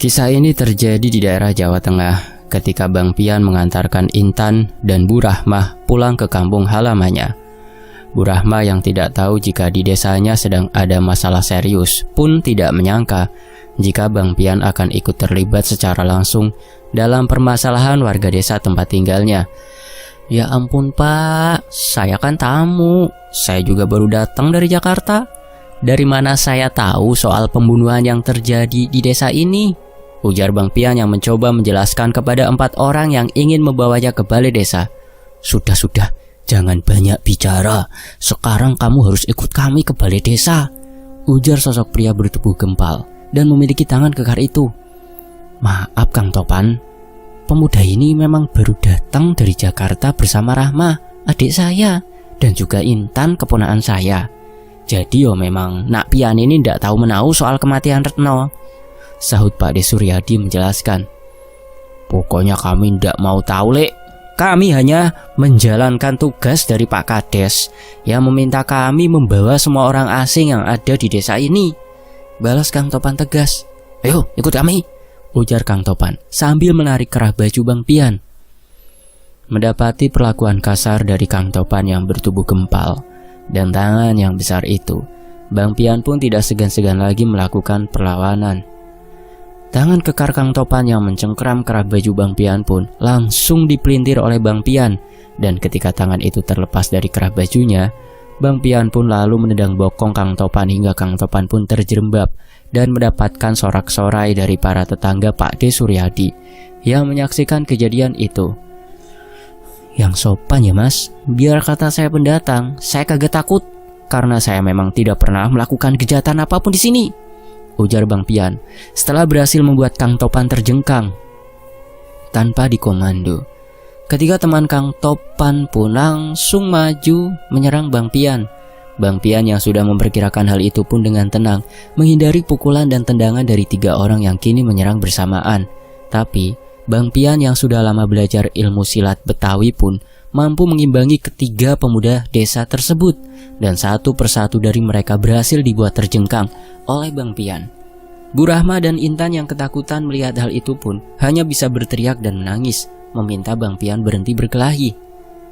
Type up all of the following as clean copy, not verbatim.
Kisah ini terjadi di daerah Jawa Tengah ketika Bang Pian mengantarkan Intan dan Bu Rahmah pulang ke kampung halamannya. Bu Rahmah yang tidak tahu jika di desanya sedang ada masalah serius pun tidak menyangka jika Bang Pian akan ikut terlibat secara langsung dalam permasalahan warga desa tempat tinggalnya. "Ya ampun Pak, saya kan tamu. Saya juga baru datang dari Jakarta. Dari mana saya tahu soal pembunuhan yang terjadi di desa ini?" ujar Bang Pian yang mencoba menjelaskan kepada 4 orang yang ingin membawanya ke balai desa. Sudah, jangan banyak bicara. Sekarang kamu harus ikut kami ke balai desa," ujar sosok pria bertubuh gempal dan memiliki tangan kekar itu. "Maaf Kang Topan, pemuda ini memang baru datang dari Jakarta bersama Rahmah, adik saya, dan juga Intan, keponakan saya. Jadi memang Nak Pian ini ndak tahu menahu soal kematian Retno," sahut Pak De Suryadi menjelaskan. "Pokoknya kami ndak mau tahu, Lek. Kami hanya menjalankan tugas dari Pak Kades yang meminta kami membawa semua orang asing yang ada di desa ini," balas Kang Topan tegas. "Ayo ikut kami," ujar Kang Topan sambil menarik kerah baju Bang Pian. Mendapati perlakuan kasar dari Kang Topan yang bertubuh gempal dan tangan yang besar itu, Bang Pian pun tidak segan-segan lagi melakukan perlawanan. Tangan kekar Kang Topan yang mencengkram kerah baju Bang Pian pun langsung dipelintir oleh Bang Pian, dan ketika tangan itu terlepas dari kerah bajunya, Bang Pian pun lalu menendang bokong Kang Topan hingga Kang Topan pun terjerembab dan mendapatkan sorak-sorai dari para tetangga Pak De Suryadi yang menyaksikan kejadian itu. "Yang sopan ya Mas, biar kata saya pendatang, saya kagak takut karena saya memang tidak pernah melakukan kejahatan apapun di sini," ujar Bang Pian setelah berhasil membuat Kang Topan terjengkang. Tanpa dikomando, ketika teman Kang Topan pun langsung maju menyerang Bang Pian. Bang Pian yang sudah memperkirakan hal itu pun dengan tenang menghindari pukulan dan tendangan dari 3 orang yang kini menyerang bersamaan. Tapi Bang Pian yang sudah lama belajar ilmu silat Betawi pun mampu mengimbangi ketiga pemuda desa tersebut, dan satu persatu dari mereka berhasil dibuat terjengkang oleh Bang Pian. Bu Rahmah dan Intan yang ketakutan melihat hal itu pun hanya bisa berteriak dan menangis meminta Bang Pian berhenti berkelahi.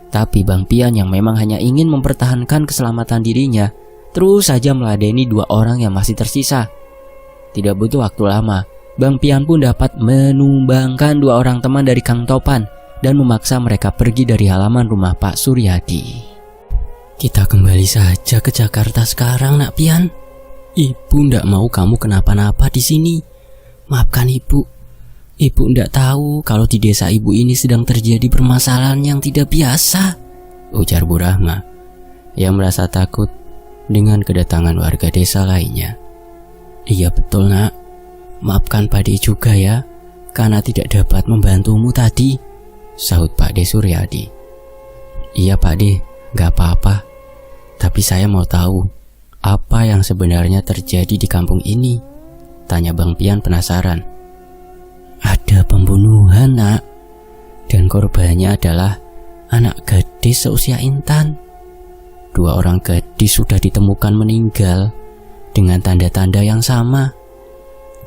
Tapi Bang Pian yang memang hanya ingin mempertahankan keselamatan dirinya terus saja meladeni 2 orang yang masih tersisa. Tidak butuh waktu lama, Bang Pian pun dapat menumbangkan 2 orang teman dari Kang Topan dan memaksa mereka pergi dari halaman rumah Pak Suryadi. "Kita kembali saja ke Jakarta sekarang, Nak Pian. Ibu ndak mau kamu kenapa-napa di sini. Maafkan Ibu. Ibu ndak tahu kalau di desa Ibu ini sedang terjadi permasalahan yang tidak biasa," ujar Bu Rahmah yang merasa takut dengan kedatangan warga desa lainnya. "Iya betul Nak. Maafkan Pak De juga ya, karena tidak dapat membantumu tadi," sahut Pak De Suryadi. "Iya Pak De, gak apa-apa. Tapi saya mau tahu apa yang sebenarnya terjadi di kampung ini," tanya Bang Pian penasaran. "Ada pembunuhan Nak, dan korbannya adalah anak gadis seusia Intan. 2 orang gadis sudah ditemukan meninggal dengan tanda-tanda yang sama.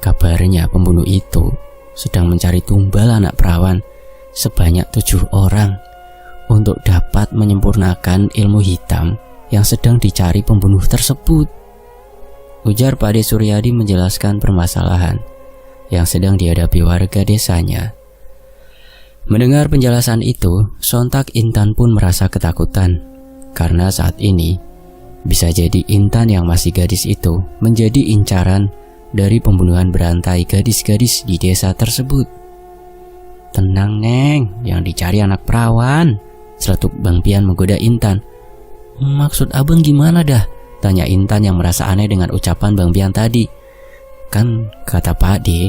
Kabarnya pembunuh itu sedang mencari tumbal anak perawan sebanyak 7 orang untuk dapat menyempurnakan ilmu hitam yang sedang dicari pembunuh tersebut," ujar Pak De Suryadi menjelaskan permasalahan yang sedang dihadapi warga desanya. Mendengar penjelasan itu, sontak Intan pun merasa ketakutan karena saat ini bisa jadi Intan yang masih gadis itu menjadi incaran dari pembunuhan berantai gadis-gadis di desa tersebut. "Tenang Neng, yang dicari anak perawan," seletuk Bang Pian menggoda Intan. "Maksud abang gimana dah?" tanya Intan yang merasa aneh dengan ucapan Bang Pian tadi. "Kan kata Pak De,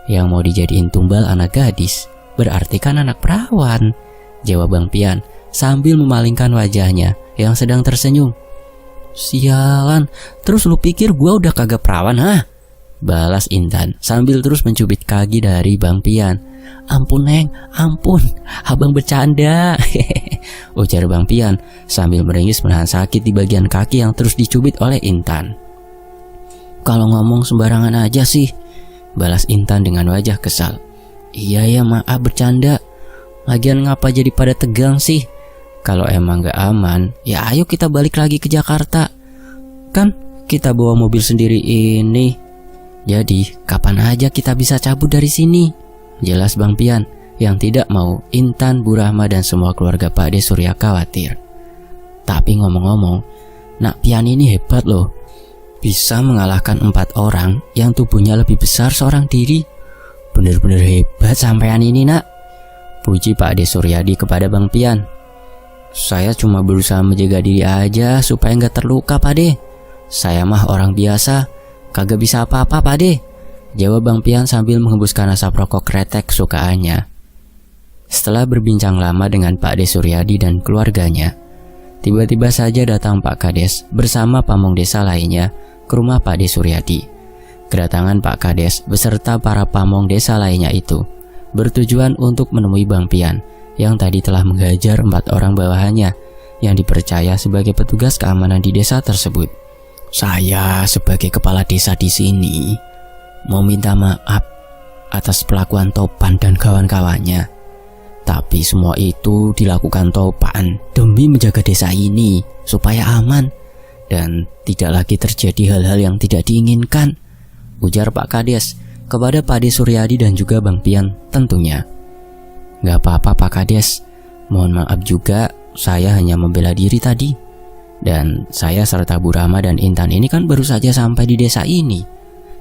yang mau dijadiin tumbal anak gadis berarti kan anak perawan," jawab Bang Pian sambil memalingkan wajahnya yang sedang tersenyum. "Sialan, terus lu pikir gua udah kagak perawan hah?" balas Intan sambil terus mencubit kaki dari Bang Pian. "Ampun Neng, ampun, abang bercanda," ujar Bang Pian sambil meringis menahan sakit di bagian kaki yang terus dicubit oleh Intan. "Kalau ngomong sembarangan aja sih, balas Intan dengan wajah kesal. Iya ya, maaf bercanda. Lagian ngapa jadi pada tegang sih? Kalau emang gak aman, ya ayo kita balik lagi ke Jakarta. Kan kita bawa mobil sendiri ini. Jadi kapan aja kita bisa cabut dari sini? Jelas Bang Pian yang tidak mau Intan, Bu Rahma dan semua keluarga Pak De Surya khawatir. Tapi ngomong-ngomong, Nak Pian ini hebat loh. Bisa mengalahkan 4 orang yang tubuhnya lebih besar seorang diri. Bener-bener hebat sampean ini, Nak. Puji Pak De Suryadi kepada Bang Pian. Saya cuma berusaha menjaga diri aja supaya nggak terluka, Pak De. Saya mah orang biasa, kagak bisa apa-apa, Pak De. Jawab Bang Pian sambil menghembuskan asap rokok kretek kesukaannya. Setelah berbincang lama dengan Pak De Suryadi dan keluarganya, tiba-tiba saja datang Pak Kades bersama pamong desa lainnya ke rumah Pak De Suryadi. Kedatangan Pak Kades beserta para pamong desa lainnya itu bertujuan untuk menemui Bang Pian yang tadi telah menghajar 4 orang bawahannya yang dipercaya sebagai petugas keamanan di desa tersebut. Saya sebagai kepala desa di sini mau minta maaf atas perlakuan Topan dan kawan-kawannya. Tapi semua itu dilakukan Topan demi menjaga desa ini supaya aman dan tidak lagi terjadi hal-hal yang tidak diinginkan, ujar Pak Kades kepada Pak De Suryadi dan juga Bang Pian tentunya. Gak apa-apa Pak Kades, mohon maaf juga saya hanya membela diri tadi. Dan saya serta Bu Rahma dan Intan ini kan baru saja sampai di desa ini.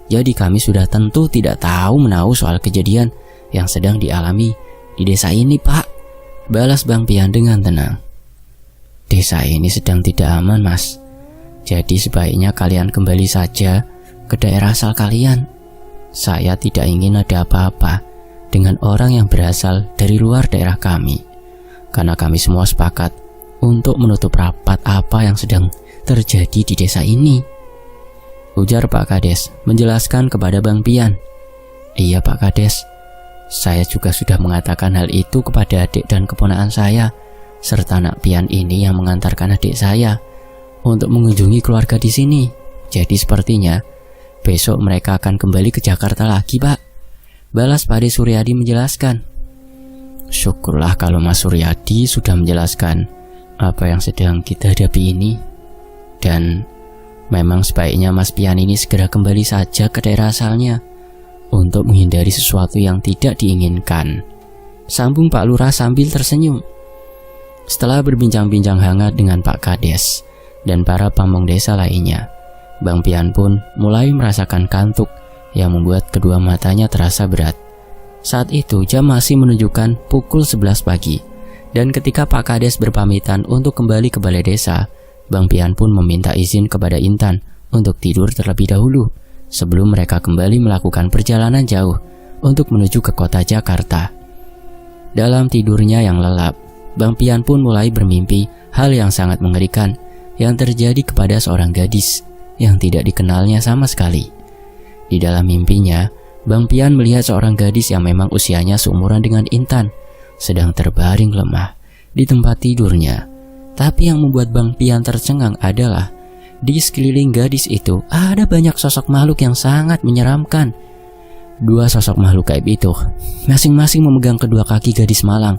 Jadi kami sudah tentu tidak tahu menahu soal kejadian yang sedang dialami di desa ini, Pak. Balas Bang Pian dengan tenang. Desa ini sedang tidak aman, Mas. Jadi sebaiknya kalian kembali saja ke daerah asal kalian. Saya tidak ingin ada apa-apa dengan orang yang berasal dari luar daerah kami. Karena kami semua sepakat untuk menutup rapat apa yang sedang terjadi di desa ini, ujar Pak Kades menjelaskan kepada Bang Pian. Iya Pak Kades, saya juga sudah mengatakan hal itu kepada adik dan keponakan saya, serta Nak Pian ini yang mengantarkan adik saya untuk mengunjungi keluarga di sini. Jadi sepertinya besok mereka akan kembali ke Jakarta lagi, Pak. Balas Pak De Suryadi menjelaskan. Syukurlah kalau Mas Suryadi sudah menjelaskan apa yang sedang kita hadapi ini. Dan memang sebaiknya Mas Pian ini segera kembali saja ke daerah asalnya untuk menghindari sesuatu yang tidak diinginkan, sambung Pak Lurah sambil tersenyum. Setelah berbincang-bincang hangat dengan Pak Kades dan para pamong desa lainnya, Bang Pian pun mulai merasakan kantuk yang membuat kedua matanya terasa berat. Saat itu jam masih menunjukkan pukul 11 pagi, dan ketika Pak Kades berpamitan untuk kembali ke balai desa, Bang Pian pun meminta izin kepada Intan untuk tidur terlebih dahulu sebelum mereka kembali melakukan perjalanan jauh untuk menuju ke kota Jakarta. Dalam tidurnya yang lelap, Bang Pian pun mulai bermimpi hal yang sangat mengerikan yang terjadi kepada seorang gadis yang tidak dikenalnya sama sekali. Di dalam mimpinya, Bang Pian melihat seorang gadis yang memang usianya seumuran dengan Intan sedang terbaring lemah di tempat tidurnya. Tapi yang membuat Bang Pian tercengang adalah di sekeliling gadis itu ada banyak sosok makhluk yang sangat menyeramkan. 2 sosok makhluk gaib itu masing-masing memegang kedua kaki gadis malang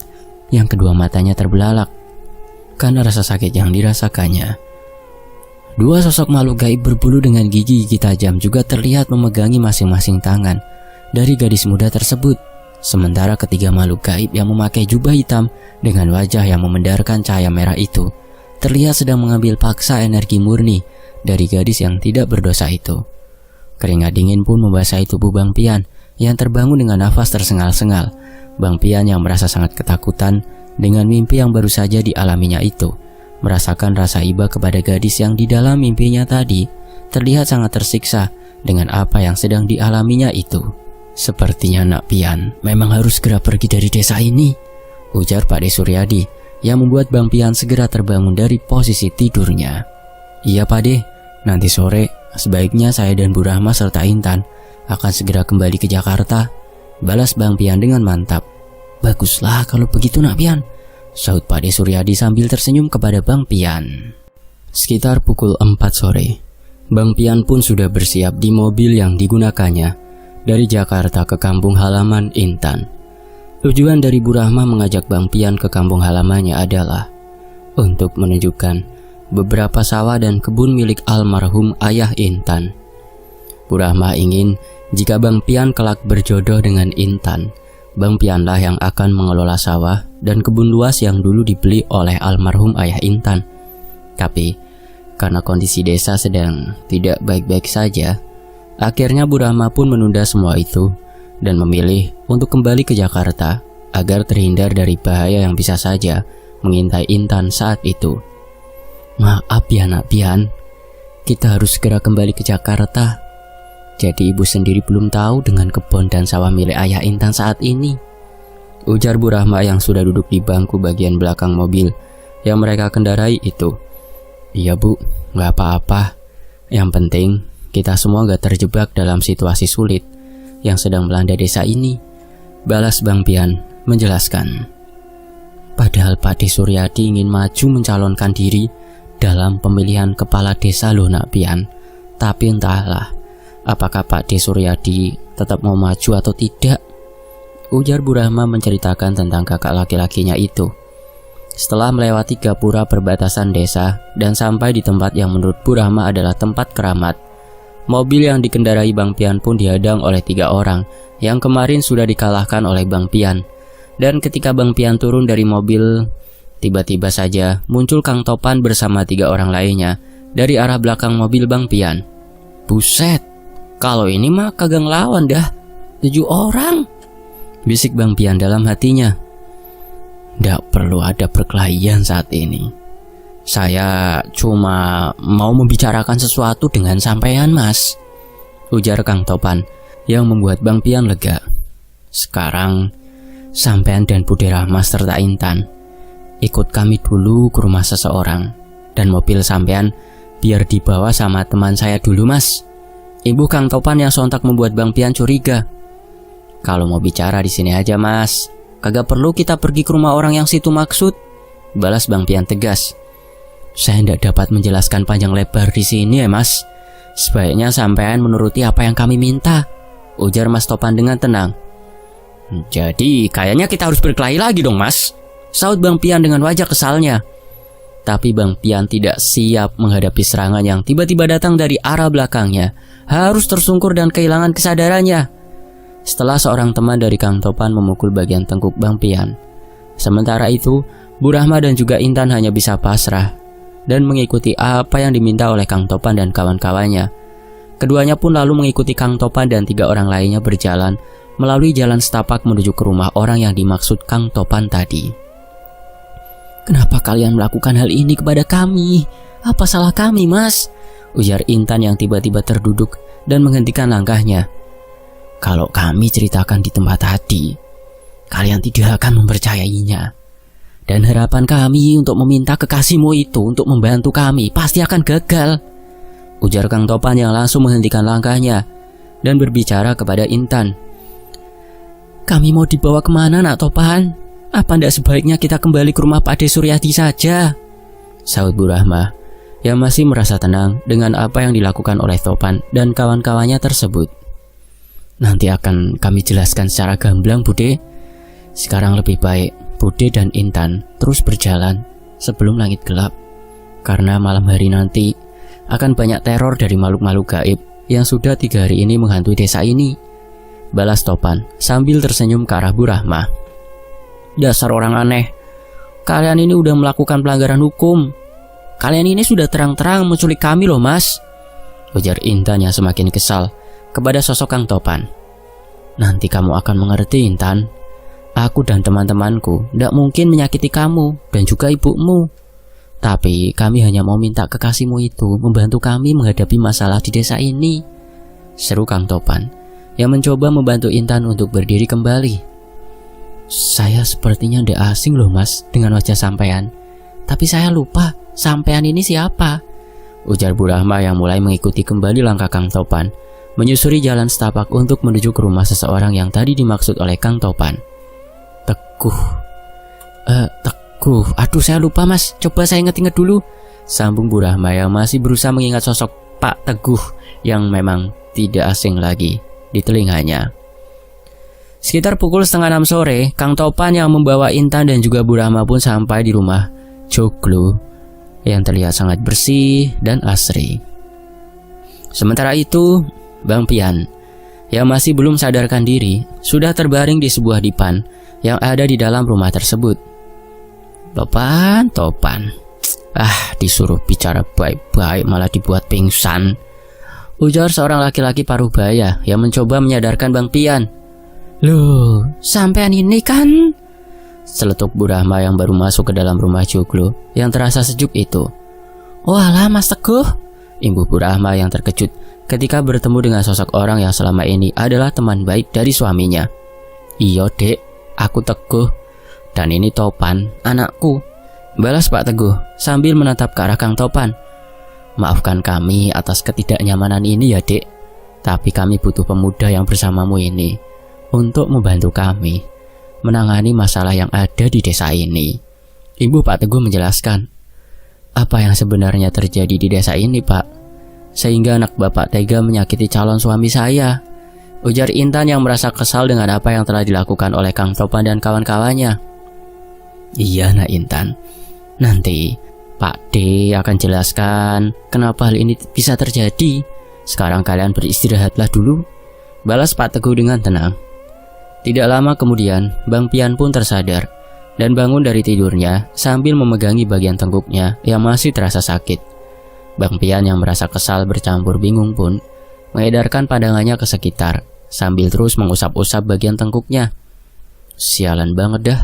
yang kedua matanya terbelalak karena rasa sakit yang dirasakannya. 2 sosok makhluk gaib berbulu dengan gigi-gigi tajam juga terlihat memegangi masing-masing tangan dari gadis muda tersebut. Sementara ketiga makhluk gaib yang memakai jubah hitam dengan wajah yang memendarkan cahaya merah itu terlihat sedang mengambil paksa energi murni dari gadis yang tidak berdosa itu. Keringat dingin pun membasahi tubuh Bang Pian yang terbangun dengan nafas tersengal-sengal. Bang Pian yang merasa sangat ketakutan dengan mimpi yang baru saja dialaminya itu, merasakan rasa iba kepada gadis yang di dalam mimpinya tadi terlihat sangat tersiksa dengan apa yang sedang dialaminya itu. Sepertinya Nak Pian memang harus segera pergi dari desa ini, ujar Pak De Suryadi yang membuat Bang Pian segera terbangun dari posisi tidurnya. Iya Pak De, nanti sore sebaiknya saya dan Bu Rahma serta Intan akan segera kembali ke Jakarta, balas Bang Pian dengan mantap. Baguslah kalau begitu Nak Pian, sahut Pak De Suryadi sambil tersenyum kepada Bang Pian. Sekitar pukul 4 sore, Bang Pian pun sudah bersiap di mobil yang digunakannya dari Jakarta ke kampung halaman Intan. Tujuan dari Bu Rahma mengajak Bang Pian ke kampung halamannya adalah untuk menunjukkan beberapa sawah dan kebun milik almarhum ayah Intan. Bu Rahma ingin jika Bang Pian kelak berjodoh dengan Intan, Bang Pianlah yang akan mengelola sawah dan kebun luas yang dulu dibeli oleh almarhum ayah Intan. Tapi karena kondisi desa sedang tidak baik-baik saja, akhirnya Bu Rahma pun menunda semua itu dan memilih untuk kembali ke Jakarta agar terhindar dari bahaya yang bisa saja mengintai Intan saat itu. Maaf ya Nak Pian, kita harus segera kembali ke Jakarta. Jadi ibu sendiri belum tahu dengan kebun dan sawah milik ayah Intan saat ini, ujar Bu Rahma yang sudah duduk di bangku bagian belakang mobil yang mereka kendarai itu. Iya Bu, gak apa-apa. Yang penting kita semua gak terjebak dalam situasi sulit yang sedang melanda desa ini, balas Bang Pian menjelaskan. Padahal Pak De Suryadi ingin maju mencalonkan diri dalam pemilihan kepala desa loh Nak Pian. Tapi entahlah, apakah Pak De Suryadi tetap mau maju atau tidak, ujar Bu Rahma menceritakan tentang kakak laki-lakinya itu. Setelah melewati gapura perbatasan desa dan sampai di tempat yang menurut Bu Rahma adalah tempat keramat, mobil yang dikendarai Bang Pian pun dihadang oleh 3 orang yang kemarin sudah dikalahkan oleh Bang Pian. Dan ketika Bang Pian turun dari mobil, tiba-tiba saja muncul Kang Topan bersama 3 orang lainnya dari arah belakang mobil Bang Pian. Buset, kalau ini mah kagak ngelawan dah, 7 orang, bisik Bang Pian dalam hatinya. Nggak perlu ada perkelahian saat ini. Saya cuma mau membicarakan sesuatu dengan sampean Mas, ujar Kang Topan yang membuat Bang Pian lega. Sekarang sampean dan Bude Rahma serta Intan ikut kami dulu ke rumah seseorang, dan mobil sampean biar dibawa sama teman saya dulu Mas. Ibu Kang Topan yang sontak membuat Bang Pian curiga. Kalau mau bicara di sini aja Mas, kagak perlu kita pergi ke rumah orang yang situ maksud, balas Bang Pian tegas. Saya tidak dapat menjelaskan panjang lebar di sini ya Mas. Sebaiknya sampean menuruti apa yang kami minta, ujar Mas Topan dengan tenang. Jadi kayaknya kita harus berkelahi lagi dong Mas, saut Bang Pian dengan wajah kesalnya. Tapi Bang Pian tidak siap menghadapi serangan yang tiba-tiba datang dari arah belakangnya. Harus tersungkur dan kehilangan kesadarannya setelah seorang teman dari Kang Topan memukul bagian tengkuk Bang Pian. Sementara itu, Bu Rahma dan juga Intan hanya bisa pasrah dan mengikuti apa yang diminta oleh Kang Topan dan kawan-kawannya. Keduanya pun lalu mengikuti Kang Topan dan 3 orang lainnya berjalan melalui jalan setapak menuju ke rumah orang yang dimaksud Kang Topan tadi. Kenapa kalian melakukan hal ini kepada kami? Apa salah kami Mas? Ujar Intan yang tiba-tiba terduduk dan menghentikan langkahnya. Kalau kami ceritakan di tempat tadi, kalian tidak akan mempercayainya. Dan harapan kami untuk meminta kekasihmu itu untuk membantu kami pasti akan gagal, ujar Kang Topan yang langsung menghentikan langkahnya dan berbicara kepada Intan. Kami mau dibawa kemana Nak Topan? Apa ndak sebaiknya kita kembali ke rumah Pak De Suryadi saja? Saud Bu Rahma yang masih merasa tenang dengan apa yang dilakukan oleh Topan dan kawan-kawannya tersebut. Nanti akan kami jelaskan secara gamblang Bude. Sekarang lebih baik Bude dan Intan terus berjalan sebelum langit gelap, karena malam hari nanti akan banyak teror dari makhluk-makhluk gaib yang sudah 3 hari ini menghantui desa ini, balas Topan sambil tersenyum ke arah Bu Rahma. Dasar orang aneh, kalian ini udah melakukan pelanggaran hukum. Kalian ini sudah terang-terang menculik kami loh Mas, ujar Intan yang semakin kesal kepada sosok Kang Topan. Nanti kamu akan mengerti Intan. Aku dan teman-temanku tidak mungkin menyakiti kamu dan juga ibumu. Tapi kami hanya mau minta kekasihmu itu membantu kami menghadapi masalah di desa ini, seru Kang Topan yang mencoba membantu Intan untuk berdiri kembali. Saya sepertinya tidak asing loh Mas dengan wajah sampean. Tapi saya lupa sampean ini siapa, ujar Bu Rahma yang mulai mengikuti kembali langkah Kang Topan, menyusuri jalan setapak untuk menuju ke rumah seseorang yang tadi dimaksud oleh Kang Topan. Teguh, aduh saya lupa Mas, coba saya ingat-ingat dulu, sambung Bu Rahma yang masih berusaha mengingat sosok Pak Teguh yang memang tidak asing lagi di telinganya. Sekitar pukul 5:30 sore, Kang Topan yang membawa Intan dan juga Bu Rahma pun sampai di rumah Joglo yang terlihat sangat bersih dan asri. Sementara itu, Bang Pian yang masih belum sadarkan diri sudah terbaring di sebuah dipan yang ada di dalam rumah tersebut. Topan, disuruh bicara baik-baik malah dibuat pingsan, ujar seorang laki-laki paruh baya yang mencoba menyadarkan Bang Pian. Loh, sampean ini kan? Seletuk Bu Rahma yang baru masuk ke dalam rumah Joglo yang terasa sejuk itu. Oh alah Mas Teguh, imbuh Bu Rahma yang terkejut ketika bertemu dengan sosok orang yang selama ini adalah teman baik dari suaminya. Iya dek, aku Teguh, dan ini Topan, anakku, balas Pak Teguh sambil menatap ke arah Kang Topan. Maafkan kami atas ketidaknyamanan ini ya dek, tapi kami butuh pemuda yang bersamamu ini untuk membantu kami menangani masalah yang ada di desa ini. Ibu Pak Teguh menjelaskan, apa yang sebenarnya terjadi di desa ini Pak, sehingga anak bapak tega menyakiti calon suami saya, ujar Intan yang merasa kesal dengan apa yang telah dilakukan oleh Kang Topan dan kawan-kawannya. Iya nak Intan, nanti Pak D akan jelaskan kenapa hal ini bisa terjadi. Sekarang kalian beristirahatlah dulu, balas Pak Teguh dengan tenang. Tidak lama kemudian, Bang Pian pun tersadar dan bangun dari tidurnya sambil memegangi bagian tengkuknya yang masih terasa sakit. Bang Pian yang merasa kesal bercampur bingung pun mengedarkan pandangannya ke sekitar sambil terus mengusap-usap bagian tengkuknya. Sialan banget dah,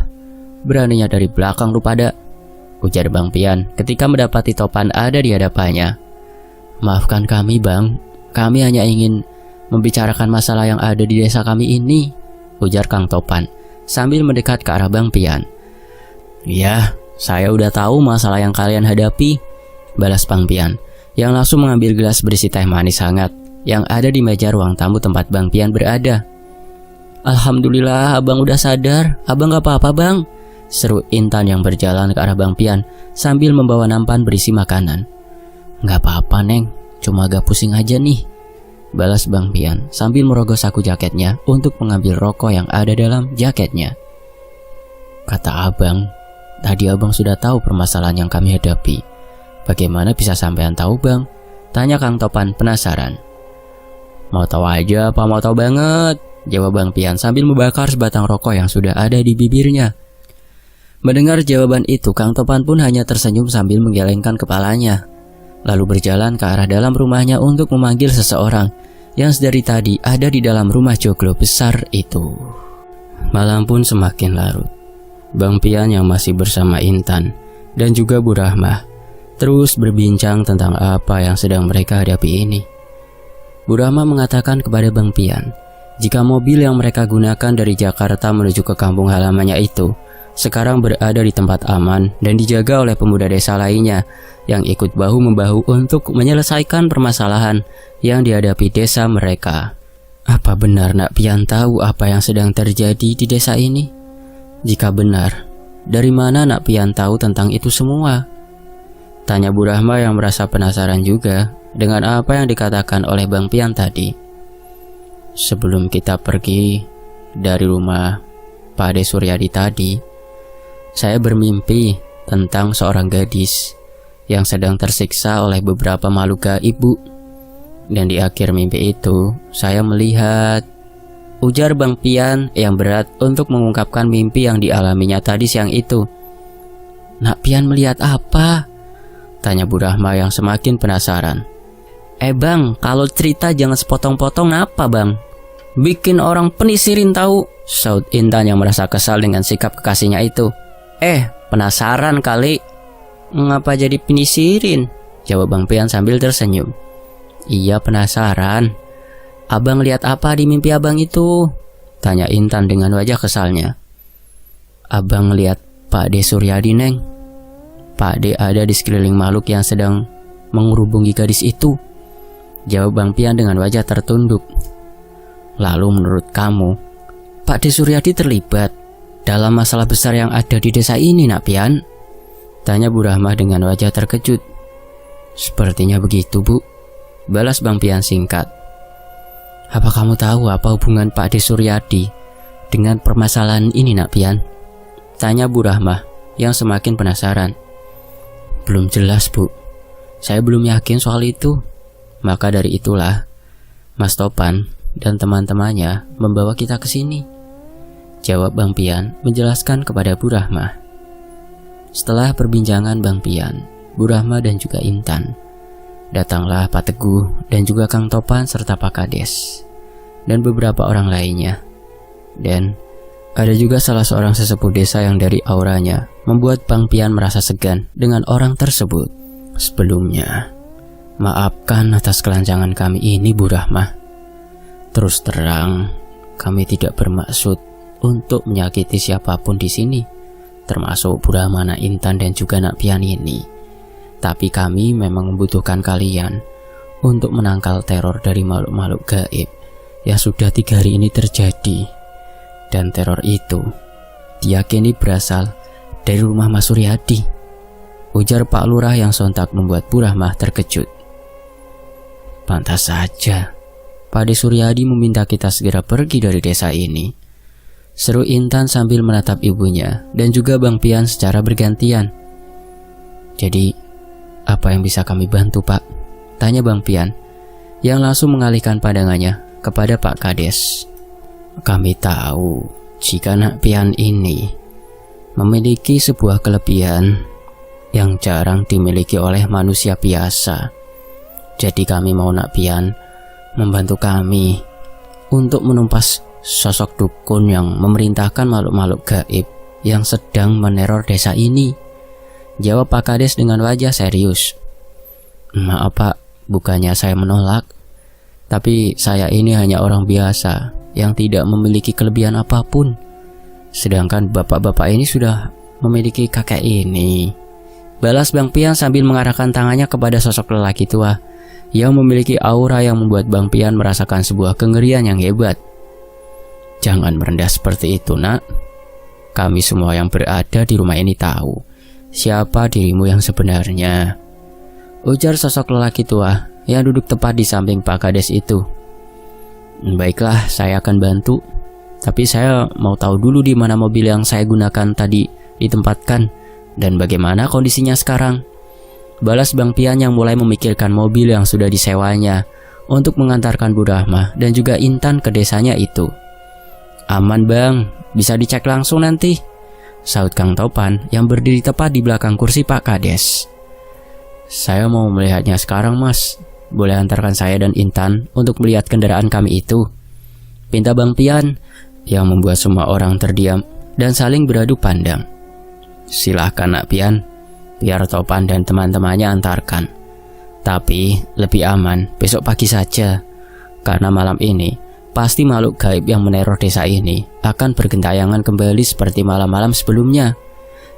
beraninya dari belakang lu pada, ujar Bang Pian ketika mendapati Topan ada di hadapannya. Maafkan kami Bang, kami hanya ingin membicarakan masalah yang ada di desa kami ini, ujar Kang Topan sambil mendekat ke arah Bang Pian. Ya, saya udah tahu masalah yang kalian hadapi, balas Bang Pian yang langsung mengambil gelas berisi teh manis hangat yang ada di meja ruang tamu tempat Bang Pian berada. Alhamdulillah abang udah sadar, abang gak apa-apa bang, seru Intan yang berjalan ke arah Bang Pian sambil membawa nampan berisi makanan. Gak apa-apa Neng, cuma agak pusing aja nih, balas Bang Pian sambil merogoh saku jaketnya untuk mengambil rokok yang ada dalam jaketnya. Kata abang, tadi abang sudah tahu permasalahan yang kami hadapi. Bagaimana bisa sampean tahu bang? Tanya Kang Topan penasaran. Mau tahu aja apa mau tahu banget? Jawab Bang Pian sambil membakar sebatang rokok yang sudah ada di bibirnya. Mendengar jawaban itu, Kang Topan pun hanya tersenyum sambil menggelengkan kepalanya, lalu berjalan ke arah dalam rumahnya untuk memanggil seseorang yang sedari tadi ada di dalam rumah Joglo besar itu. Malam pun semakin larut. Bang Pian yang masih bersama Intan dan juga Bu Rahma terus berbincang tentang apa yang sedang mereka hadapi ini. Bu Rahma mengatakan kepada Bang Pian, jika mobil yang mereka gunakan dari Jakarta menuju ke kampung halamannya itu sekarang berada di tempat aman dan dijaga oleh pemuda desa lainnya yang ikut bahu-membahu untuk menyelesaikan permasalahan yang dihadapi desa mereka. Apa benar Nak Pian tahu apa yang sedang terjadi di desa ini? Jika benar, dari mana Nak Pian tahu tentang itu semua? Tanya Bu Rahma yang merasa penasaran juga dengan apa yang dikatakan oleh Bang Pian tadi. Sebelum kita pergi dari rumah Pak De Suryadi tadi, saya bermimpi tentang seorang gadis yang sedang tersiksa oleh beberapa makhluk gaib, Bu. Dan di akhir mimpi itu, saya melihat, ujar Bang Pian yang berat untuk mengungkapkan mimpi yang dialaminya tadi siang itu. Nak Pian melihat apa? Tanya Bu Rahma yang semakin penasaran. Bang, kalau cerita jangan sepotong-potong apa bang? Bikin orang penisirin tahu, saut Intan yang merasa kesal dengan sikap kekasihnya itu. Penasaran kali. Ngapa jadi penisirin? Jawab Bang Pian sambil tersenyum. Iya penasaran. Abang lihat apa di mimpi abang itu? Tanya Intan dengan wajah kesalnya. Abang lihat Pak De Suryadi Neng. Pak D ada di sekeliling makhluk yang sedang mengurubungi gadis itu, jawab Bang Pian dengan wajah tertunduk. Lalu menurut kamu, Pak D Suryadi terlibat dalam masalah besar yang ada di desa ini Nak Pian? Tanya Bu Rahma dengan wajah terkejut. Sepertinya begitu Bu, balas Bang Pian singkat. Apa kamu tahu apa hubungan Pak De Suryadi dengan permasalahan ini, Nak Pian? Tanya Bu Rahmah yang semakin penasaran. Belum jelas, Bu. Saya belum yakin soal itu. Maka dari itulah Mas Topan dan teman-temannya membawa kita ke sini, jawab Bang Pian menjelaskan kepada Bu Rahmah. Setelah perbincangan Bang Pian, Bu Rahmah dan juga Intan, datanglah Pak Teguh dan juga Kang Topan serta Pak Kades dan beberapa orang lainnya. Dan ada juga salah seorang sesepuh desa yang dari auranya membuat Bang Pian merasa segan dengan orang tersebut. Sebelumnya, maafkan atas kelancangan kami ini, Bu Rahmah. Terus terang, kami tidak bermaksud untuk menyakiti siapapun di sini, termasuk Bu Rahmah, Nak Intan dan juga Nak Pian ini. Tapi kami memang membutuhkan kalian untuk menangkal teror dari makhluk-makhluk gaib yang sudah 3 hari ini terjadi. Dan teror itu diyakini berasal dari rumah Mas Suryadi, ujar Pak Lurah yang sontak membuat Bu Rahmah terkejut. Pantas saja Pak De Suryadi meminta kita segera pergi dari desa ini, seru Intan sambil menatap ibunya dan juga Bang Pian secara bergantian. Jadi, apa yang bisa kami bantu, Pak? Tanya Bang Pian yang langsung mengalihkan pandangannya kepada Pak Kades. Kami tahu jika Nak Pian ini memiliki sebuah kelebihan yang jarang dimiliki oleh manusia biasa. Jadi kami mau Nak Pian membantu kami untuk menumpas sosok dukun yang memerintahkan makhluk-makhluk gaib yang sedang meneror desa ini, jawab Pak Kades dengan wajah serius. Maaf Pak, bukannya saya menolak, tapi saya ini hanya orang biasa yang tidak memiliki kelebihan apapun. Sedangkan bapak-bapak ini sudah memiliki kakek ini, balas Bang Pian sambil mengarahkan tangannya kepada sosok lelaki tua yang memiliki aura yang membuat Bang Pian merasakan sebuah kengerian yang hebat. Jangan merendah seperti itu, Nak. Kami semua yang berada di rumah ini tahu siapa dirimu yang sebenarnya, ujar sosok lelaki tua yang duduk tepat di samping Pak Kades itu. Baiklah, saya akan bantu. Tapi saya mau tahu dulu di mana mobil yang saya gunakan tadi ditempatkan dan bagaimana kondisinya sekarang, balas Bang Pian yang mulai memikirkan mobil yang sudah disewanya untuk mengantarkan Bu Rahmah dan juga Intan ke desanya itu. Aman Bang, bisa dicek langsung nanti, saut Kang Topan yang berdiri tepat di belakang kursi Pak Kades. Saya mau melihatnya sekarang Mas, boleh antarkan saya dan Intan untuk melihat kendaraan kami itu, pinta Bang Pian yang membuat semua orang terdiam dan saling beradu pandang. Silahkan Nak Pian, biar Topan dan teman-temannya antarkan. Tapi lebih aman besok pagi saja, karena malam ini pasti makhluk gaib yang meneror desa ini akan bergentayangan kembali seperti malam-malam sebelumnya,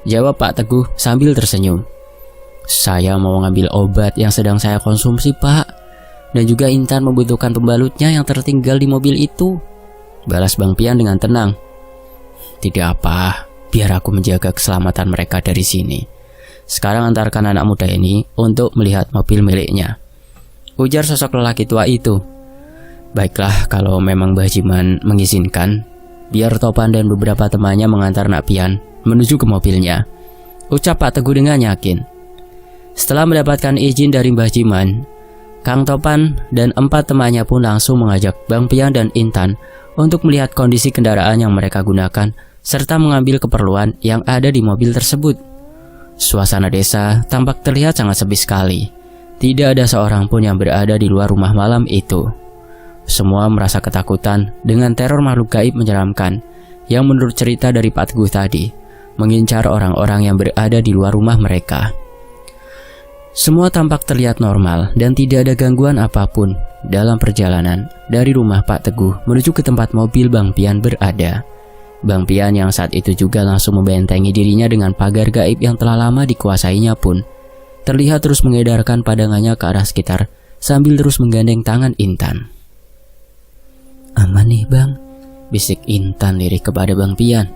jawab Pak Teguh sambil tersenyum. Saya mau ngambil obat yang sedang saya konsumsi Pak, dan juga Intan membutuhkan pembalutnya yang tertinggal di mobil itu, balas Bang Pian dengan tenang. Tidak apa, biar aku menjaga keselamatan mereka dari sini. Sekarang antarkan anak muda ini untuk melihat mobil miliknya, ujar sosok lelaki tua itu. Baiklah, kalau memang Mbah Jiman mengizinkan, biar Topan dan beberapa temannya mengantar Nak Pian menuju ke mobilnya, ucap Pak Teguh dengan yakin. Setelah mendapatkan izin dari Mbah Jiman, Kang Topan dan 4 temannya pun langsung mengajak Bang Pian dan Intan untuk melihat kondisi kendaraan yang mereka gunakan serta mengambil keperluan yang ada di mobil tersebut. Suasana desa tampak terlihat sangat sepi sekali. Tidak ada seorang pun yang berada di luar rumah malam itu. Semua merasa ketakutan dengan teror makhluk gaib menyeramkan yang menurut cerita dari Pak Teguh tadi mengincar orang-orang yang berada di luar rumah mereka. Semua tampak terlihat normal dan tidak ada gangguan apapun dalam perjalanan dari rumah Pak Teguh menuju ke tempat mobil Bang Pian berada. Bang Pian yang saat itu juga langsung membentengi dirinya dengan pagar gaib yang telah lama dikuasainya pun terlihat terus mengedarkan pandangannya ke arah sekitar sambil terus menggandeng tangan Intan. Aman nih Bang, bisik Intan lirik kepada Bang Pian.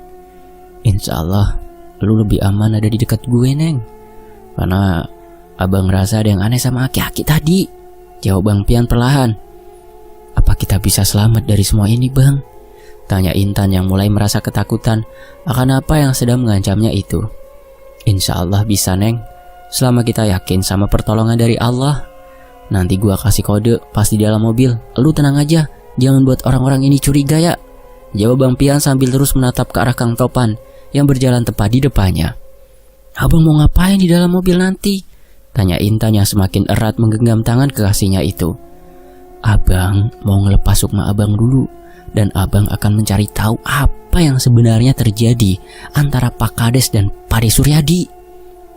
Insya Allah lu lebih aman ada di dekat gue Neng, karena Abang ngerasa ada yang aneh sama aki-aki tadi, jawab Bang Pian perlahan. "Apa kita bisa selamat dari semua ini, Bang?" tanya Intan yang mulai merasa ketakutan akan apa yang sedang mengancamnya itu. "Insya Allah bisa, Neng. Selama kita yakin sama pertolongan dari Allah. Nanti gua kasih kode pas di dalam mobil. Lu tenang aja, jangan buat orang-orang ini curiga ya," jawab Bang Pian sambil terus menatap ke arah Kang Topan yang berjalan tepat di depannya. "Abang mau ngapain di dalam mobil nanti?" tanya Intan yang semakin erat menggenggam tangan kekasihnya itu. "Abang mau ngelepas sukma abang dulu, dan abang akan mencari tahu apa yang sebenarnya terjadi antara Pak Kades dan Pak De Suryadi,"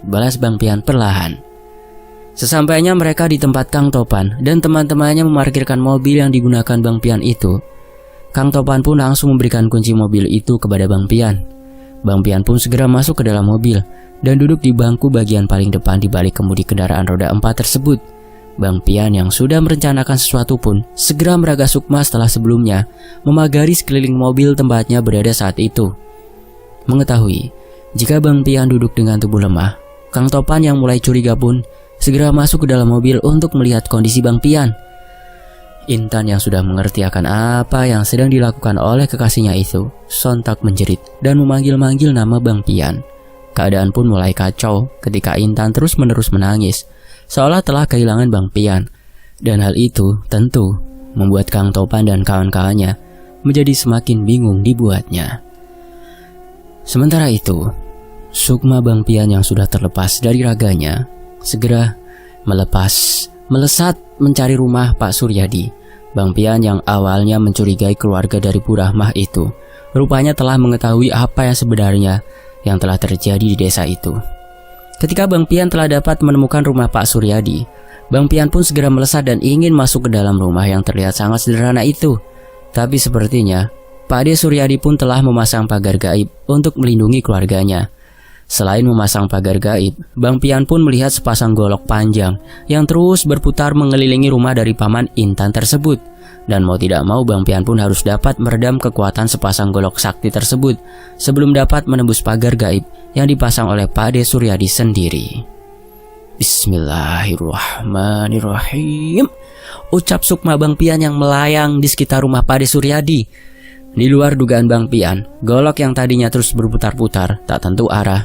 balas Bang Pian perlahan. Sesampainya mereka di tempat Kang Topan dan teman-temannya memarkirkan mobil yang digunakan Bang Pian itu, Kang Topan pun langsung memberikan kunci mobil itu kepada Bang Pian. Bang Pian pun segera masuk ke dalam mobil dan duduk di bangku bagian paling depan di balik kemudi kendaraan roda 4 tersebut. Bang Pian yang sudah merencanakan sesuatu pun segera meragas sukma setelah sebelumnya memagari sekeliling mobil tempatnya berada saat itu. Mengetahui jika Bang Pian duduk dengan tubuh lemah, Kang Topan yang mulai curiga pun segera masuk ke dalam mobil untuk melihat kondisi Bang Pian. Intan yang sudah mengerti akan apa yang sedang dilakukan oleh kekasihnya itu sontak menjerit dan memanggil-manggil nama Bang Pian. Keadaan pun mulai kacau ketika Intan terus-menerus menangis seolah telah kehilangan Bang Pian, dan hal itu tentu membuat Kang Topan dan kawan-kawannya menjadi semakin bingung dibuatnya. Sementara itu, sukma Bang Pian yang sudah terlepas dari raganya segera melesat mencari rumah Pak Suryadi. Bang Pian yang awalnya mencurigai keluarga dari Bu Rahmah itu rupanya telah mengetahui apa yang sebenarnya yang telah terjadi di desa itu. Ketika Bang Pian telah dapat menemukan rumah Pak Suryadi, Bang Pian pun segera melesat dan ingin masuk ke dalam rumah yang terlihat sangat sederhana itu. Tapi sepertinya Pak De Suryadi pun telah memasang pagar gaib untuk melindungi keluarganya. Selain memasang pagar gaib, Bang Pian pun melihat sepasang golok panjang yang terus berputar mengelilingi rumah dari paman Intan tersebut. Dan mau tidak mau Bang Pian pun harus dapat meredam kekuatan sepasang golok sakti tersebut sebelum dapat menembus pagar gaib yang dipasang oleh Pak De Suryadi sendiri. "Bismillahirrahmanirrahim," ucap sukma Bang Pian yang melayang di sekitar rumah Pak De Suryadi. Di luar dugaan Bang Pian, golok yang tadinya terus berputar-putar tak tentu arah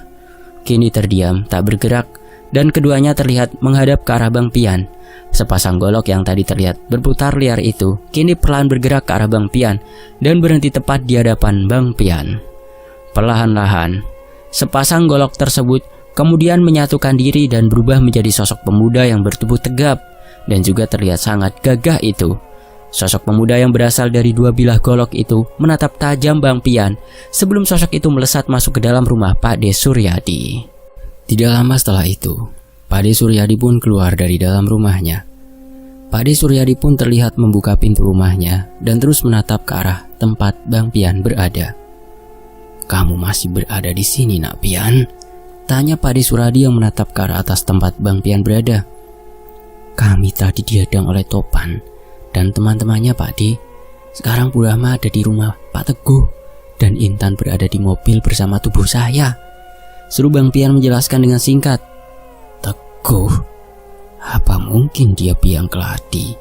kini terdiam tak bergerak dan keduanya terlihat menghadap ke arah Bang Pian. Sepasang golok yang tadi terlihat berputar liar itu kini perlahan bergerak ke arah Bang Pian dan berhenti tepat di hadapan Bang Pian. Perlahan-lahan, sepasang golok tersebut kemudian menyatukan diri dan berubah menjadi sosok pemuda yang bertubuh tegap dan juga terlihat sangat gagah itu. Sosok pemuda yang berasal dari dua bilah golok itu menatap tajam Bang Pian sebelum sosok itu melesat masuk ke dalam rumah Pak De Suryadi. Tidak lama setelah itu, Pak De Suryadi pun keluar dari dalam rumahnya. Pak De Suryadi pun terlihat membuka pintu rumahnya dan terus menatap ke arah tempat Bang Pian berada. "Kamu masih berada di sini, Nak Pian?" tanya Pak De Suryadi yang menatap ke arah atas tempat Bang Pian berada. "Kami tadi dihadang oleh Topan dan teman-temannya, Pak De. Sekarang Bu Rahma ada di rumah Pak Teguh dan Intan berada di mobil bersama tubuh saya," seru Bang Pian menjelaskan dengan singkat. "Teguh? Apa mungkin dia biang keladi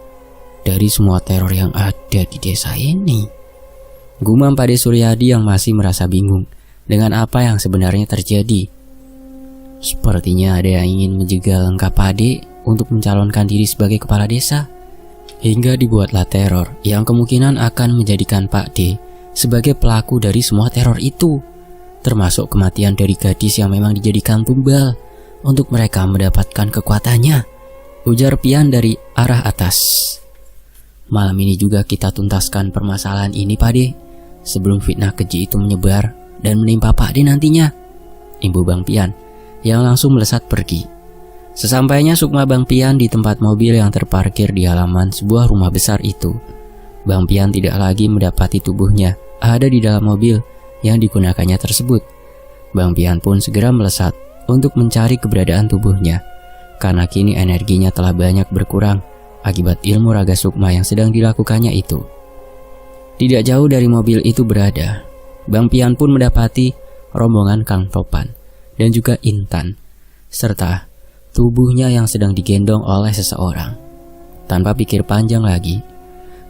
dari semua teror yang ada di desa ini?" gumam Pak De Suryadi yang masih merasa bingung dengan apa yang sebenarnya terjadi. Sepertinya ada yang ingin menjegal langkah Pak De untuk mencalonkan diri sebagai kepala desa. Hingga dibuatlah teror yang kemungkinan akan menjadikan Pak D sebagai pelaku dari semua teror itu, termasuk kematian dari gadis yang memang dijadikan tumbal untuk mereka mendapatkan kekuatannya, ujar Pian dari arah atas. "Malam ini juga kita tuntaskan permasalahan ini, Pak D, sebelum fitnah keji itu menyebar dan menimpa Pak D nantinya," imbu Bang Pian yang langsung melesat pergi. Sesampainya sukma Bang Pian di tempat mobil yang terparkir di halaman sebuah rumah besar itu, Bang Pian tidak lagi mendapati tubuhnya ada di dalam mobil yang digunakannya tersebut. Bang Pian pun segera melesat untuk mencari keberadaan tubuhnya, karena kini energinya telah banyak berkurang akibat ilmu raga sukma yang sedang dilakukannya itu. Tidak jauh dari mobil itu berada, Bang Pian pun mendapati rombongan Kang Topan dan juga Intan, serta tubuhnya yang sedang digendong oleh seseorang. Tanpa pikir panjang lagi,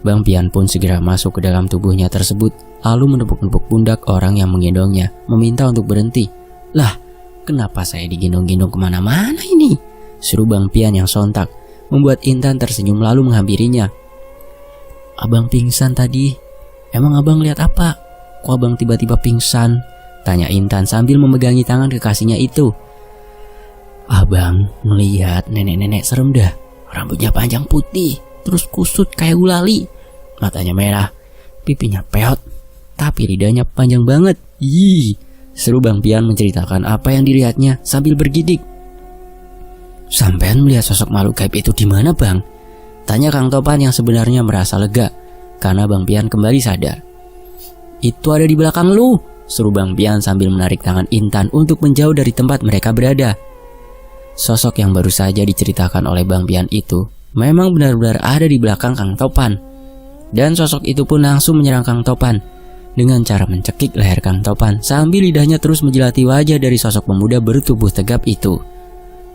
Bang Pian pun segera masuk ke dalam tubuhnya tersebut, lalu menepuk-nepuk pundak orang yang menggendongnya, meminta untuk berhenti. "Lah, kenapa saya digendong-gendong kemana-mana ini?" seru Bang Pian yang sontak, membuat Intan tersenyum lalu menghampirinya. "Abang pingsan tadi. Emang abang lihat apa? Kok abang tiba-tiba pingsan?" tanya Intan sambil memegangi tangan kekasihnya itu. "Abang melihat nenek-nenek serem dah. Rambutnya panjang putih, terus kusut kayak gulali. Matanya merah, pipinya peot, tapi lidahnya panjang banget. Ih," seru Bang Pian menceritakan apa yang dilihatnya sambil bergidik. "Sampean melihat sosok makhluk gaib itu di mana, Bang?" tanya Kang Topan yang sebenarnya merasa lega karena Bang Pian kembali sadar. "Itu ada di belakang lu," seru Bang Pian sambil menarik tangan Intan untuk menjauh dari tempat mereka berada. Sosok yang baru saja diceritakan oleh Bang Pian itu memang benar-benar ada di belakang Kang Topan. Dan sosok itu pun langsung menyerang Kang Topan dengan cara mencekik leher Kang Topan sambil lidahnya terus menjilati wajah dari sosok pemuda bertubuh tegap itu.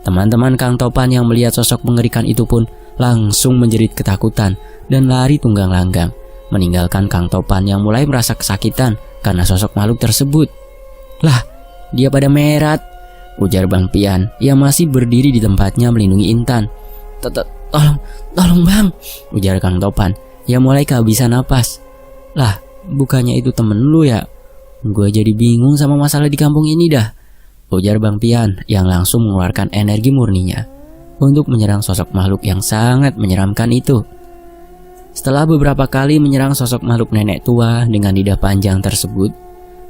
Teman-teman Kang Topan yang melihat sosok mengerikan itu pun langsung menjerit ketakutan dan lari tunggang langgang, meninggalkan Kang Topan yang mulai merasa kesakitan karena sosok makhluk tersebut. "Lah, dia pada merat," ujar Bang Pian yang masih berdiri di tempatnya melindungi Intan. Tolong Bang," ujar Kang Topan yang mulai kehabisan napas. "Lah, bukannya itu temen lu ya? Gue jadi bingung sama masalah di kampung ini dah," ujar Bang Pian yang langsung mengeluarkan energi murninya untuk menyerang sosok makhluk yang sangat menyeramkan itu. Setelah beberapa kali menyerang sosok makhluk nenek tua dengan lidah panjang tersebut,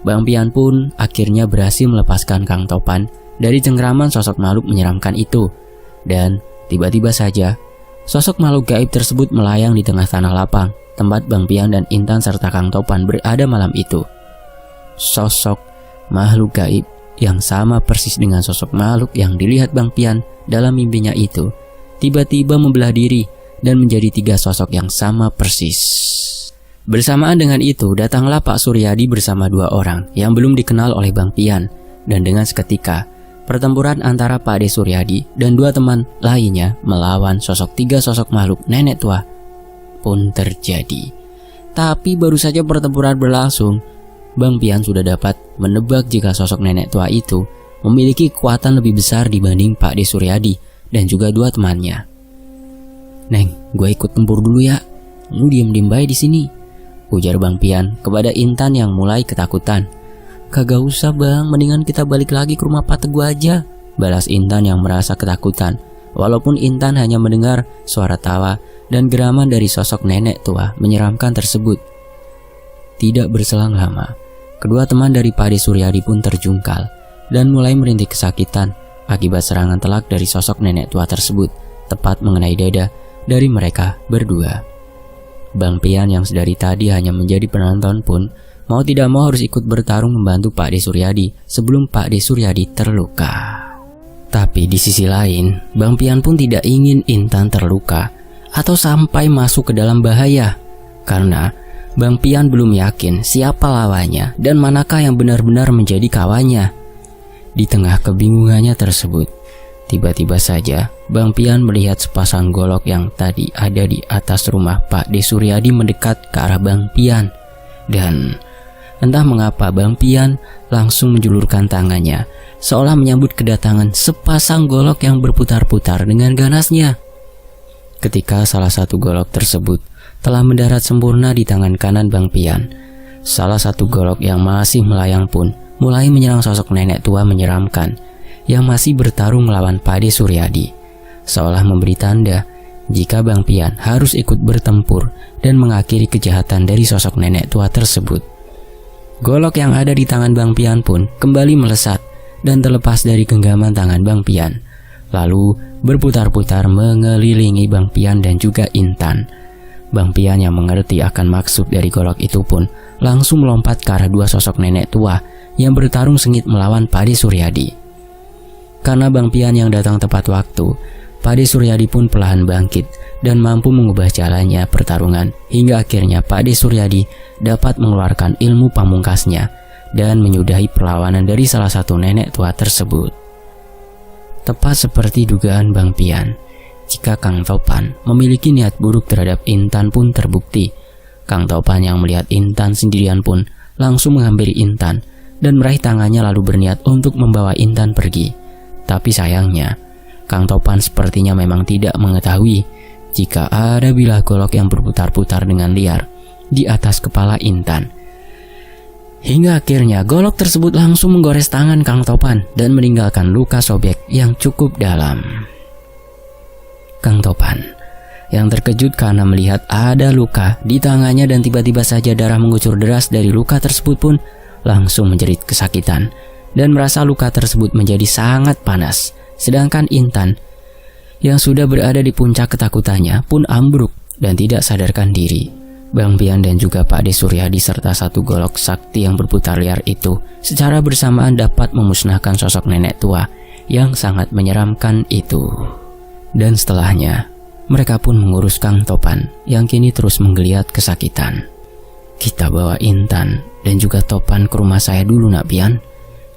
Bang Pian pun akhirnya berhasil melepaskan Kang Topan dari cengkraman sosok makhluk menyeramkan itu. Dan tiba-tiba saja sosok makhluk gaib tersebut melayang di tengah tanah lapang tempat Bang Pian dan Intan serta Kang Topan berada malam itu. Sosok makhluk gaib yang sama persis dengan sosok makhluk yang dilihat Bang Pian dalam mimpinya itu tiba-tiba membelah diri dan menjadi 3 sosok yang sama persis. Bersamaan dengan itu datanglah Pak Suryadi bersama 2 orang yang belum dikenal oleh Bang Pian, dan dengan seketika pertempuran antara Pak De Suryadi dan 2 teman lainnya melawan 3 sosok makhluk nenek tua pun terjadi. Tapi baru saja pertempuran berlangsung, Bang Pian sudah dapat menebak jika sosok nenek tua itu memiliki kekuatan lebih besar dibanding Pak De Suryadi dan juga 2 temannya. "Neng, gue ikut tempur dulu ya. Lu diem-diem baik di sini," ujar Bang Pian kepada Intan yang mulai ketakutan. "Kagak usah Bang, mendingan kita balik lagi ke rumah Pak Teguh aja," balas Intan yang merasa ketakutan. Walaupun Intan hanya mendengar suara tawa dan geraman dari sosok nenek tua menyeramkan tersebut. Tidak berselang lama, kedua teman dari Pak De Suryadi pun terjungkal dan mulai merintih kesakitan akibat serangan telak dari sosok nenek tua tersebut, tepat mengenai dada dari mereka berdua. Bang Pian yang sedari tadi hanya menjadi penonton pun mau tidak mau harus ikut bertarung membantu Pak De Suryadi sebelum Pak De Suryadi terluka. Tapi di sisi lain, Bang Pian pun tidak ingin Intan terluka atau sampai masuk ke dalam bahaya, karena Bang Pian belum yakin siapa lawannya dan manakah yang benar-benar menjadi kawannya. Di tengah kebingungannya tersebut, tiba-tiba saja Bang Pian melihat sepasang golok yang tadi ada di atas rumah Pak De Suryadi mendekat ke arah Bang Pian. Dan entah mengapa Bang Pian langsung menjulurkan tangannya seolah menyambut kedatangan sepasang golok yang berputar-putar dengan ganasnya. Ketika salah satu golok tersebut telah mendarat sempurna di tangan kanan Bang Pian, salah satu golok yang masih melayang pun mulai menyerang sosok nenek tua menyeramkan yang masih bertarung melawan Pak De Suryadi, seolah memberi tanda jika Bang Pian harus ikut bertempur dan mengakhiri kejahatan dari sosok nenek tua tersebut. Golok yang ada di tangan Bang Pian pun kembali melesat dan terlepas dari genggaman tangan Bang Pian, lalu berputar-putar mengelilingi Bang Pian dan juga Intan. Bang Pian yang mengerti akan maksud dari golok itu pun langsung melompat ke arah 2 sosok nenek tua yang bertarung sengit melawan Pak De Suryadi. Karena Bang Pian yang datang tepat waktu, Pak De Suryadi pun perlahan bangkit dan mampu mengubah jalannya pertarungan hingga akhirnya Pak De Suryadi dapat mengeluarkan ilmu pamungkasnya dan menyudahi perlawanan dari salah satu nenek tua tersebut. Tepat seperti dugaan Bang Pian, jika Kang Topan memiliki niat buruk terhadap Intan pun terbukti. Kang Topan yang melihat Intan sendirian pun langsung menghampiri Intan dan meraih tangannya lalu berniat untuk membawa Intan pergi. Tapi sayangnya, Kang Topan sepertinya memang tidak mengetahui jika ada bilah golok yang berputar-putar dengan liar di atas kepala Intan. Hingga akhirnya golok tersebut langsung menggores tangan Kang Topan dan meninggalkan luka sobek yang cukup dalam. Kang Topan yang terkejut karena melihat ada luka di tangannya dan tiba-tiba saja darah mengucur deras dari luka tersebut pun langsung menjerit kesakitan dan merasa luka tersebut menjadi sangat panas. Sedangkan Intan yang sudah berada di puncak ketakutannya pun ambruk dan tidak sadarkan diri. Bang Pian dan juga Pak De Suryadi serta satu golok sakti yang berputar liar itu secara bersamaan dapat memusnahkan sosok nenek tua yang sangat menyeramkan itu. Dan setelahnya, mereka pun mengurus Kang Topan yang kini terus menggeliat kesakitan. Kita bawa Intan dan juga Topan ke rumah saya dulu nak Pian.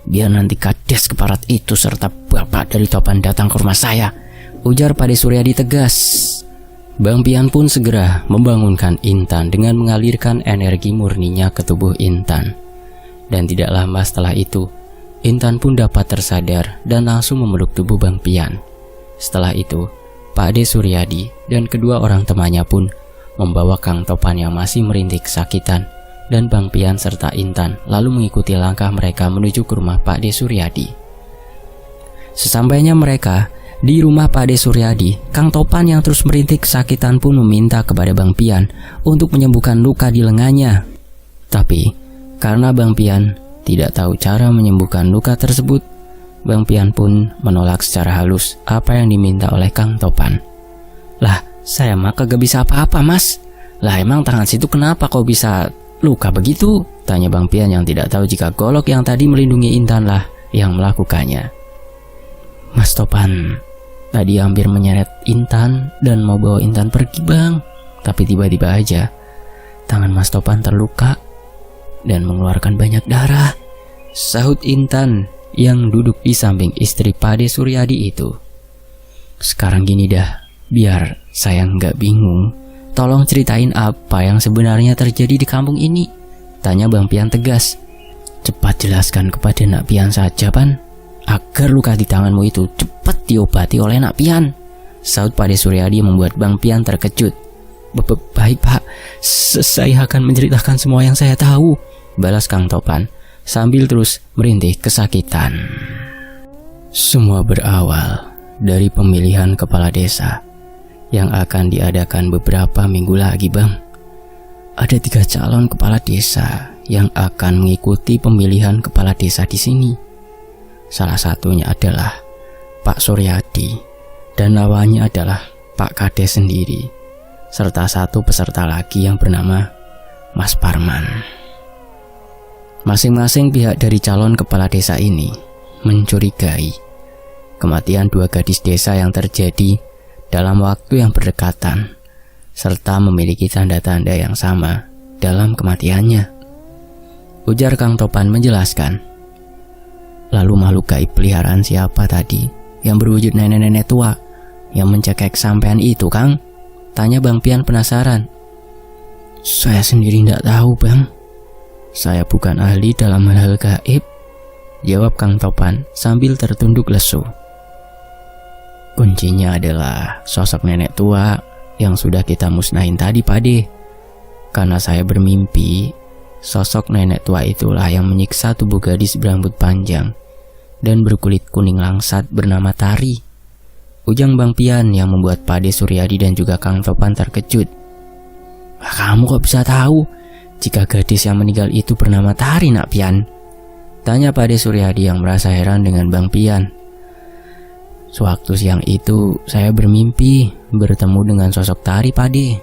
Biar nanti kades keparat itu serta bapak dari Topan datang ke rumah saya, ujar Pak De Suryadi tegas. Bang Pian pun segera membangunkan Intan dengan mengalirkan energi murninya ke tubuh Intan. Dan tidak lama setelah itu, Intan pun dapat tersadar dan langsung memeluk tubuh Bang Pian. Setelah itu, Pak De Suryadi dan kedua orang temannya pun membawa Kang Topan yang masih merintih kesakitan dan Bang Pian serta Intan lalu mengikuti langkah mereka menuju ke rumah Pak De Suryadi. Sesampainya mereka di rumah Pak De Suryadi, Kang Topan yang terus merintih kesakitan pun meminta kepada Bang Pian untuk menyembuhkan luka di lengannya. Tapi karena Bang Pian tidak tahu cara menyembuhkan luka tersebut, Bang Pian pun menolak secara halus apa yang diminta oleh Kang Topan. Lah, saya mah kagak bisa apa-apa mas. Lah emang tangan situ kenapa kau bisa luka begitu? Tanya Bang Pian yang tidak tahu jika golok yang tadi melindungi Intan lah yang melakukannya. Mas Topan tadi hampir menyeret Intan dan mau bawa Intan pergi bang. Tapi tiba-tiba aja tangan Mas Topan terluka dan mengeluarkan banyak darah, sahut Intan yang duduk di samping istri Pak De Suryadi itu. Sekarang gini dah, biar saya nggak bingung, tolong ceritain apa yang sebenarnya terjadi di kampung ini, tanya Bang Pian tegas. Cepat jelaskan kepada Nak Pian saja Pan, agar luka di tanganmu itu cepat diobati oleh Nak Pian, sahut Pak De Suryadi membuat Bang Pian terkejut. Baik Pak, saya akan menceritakan semua yang saya tahu, balas Kang Topan sambil terus merintih kesakitan. Semua berawal dari pemilihan kepala desa yang akan diadakan beberapa minggu lagi bang. Ada 3 calon kepala desa yang akan mengikuti pemilihan kepala desa di sini. Salah satunya adalah Pak Suryadi dan lawannya adalah Pak Kades sendiri, serta satu peserta lagi yang bernama Mas Parman. Masing-masing pihak dari calon kepala desa ini mencurigai kematian 2 gadis desa yang terjadi dalam waktu yang berdekatan, serta memiliki tanda-tanda yang sama dalam kematiannya, ujar Kang Topan menjelaskan. Lalu makhluk gaib peliharaan siapa tadi yang berwujud nenek-nenek tua yang mencekik sampean itu Kang? Tanya Bang Pian penasaran. Saya sendiri tidak tahu bang. Saya bukan ahli dalam hal-hal gaib, jawab Kang Topan sambil tertunduk lesu. Kuncinya adalah sosok nenek tua yang sudah kita musnahin tadi Pak De. Karena saya bermimpi, sosok nenek tua itulah yang menyiksa tubuh gadis berambut panjang dan berkulit kuning langsat bernama Tari, ujang Bang Pian yang membuat Pak De Suryadi dan juga Kang Topan terkejut. Kamu kok bisa tahu jika gadis yang meninggal itu bernama Tari Nak Pian? Tanya Pak De Suryadi yang merasa heran dengan Bang Pian. Sewaktu siang itu saya bermimpi bertemu dengan sosok Tari Pak De.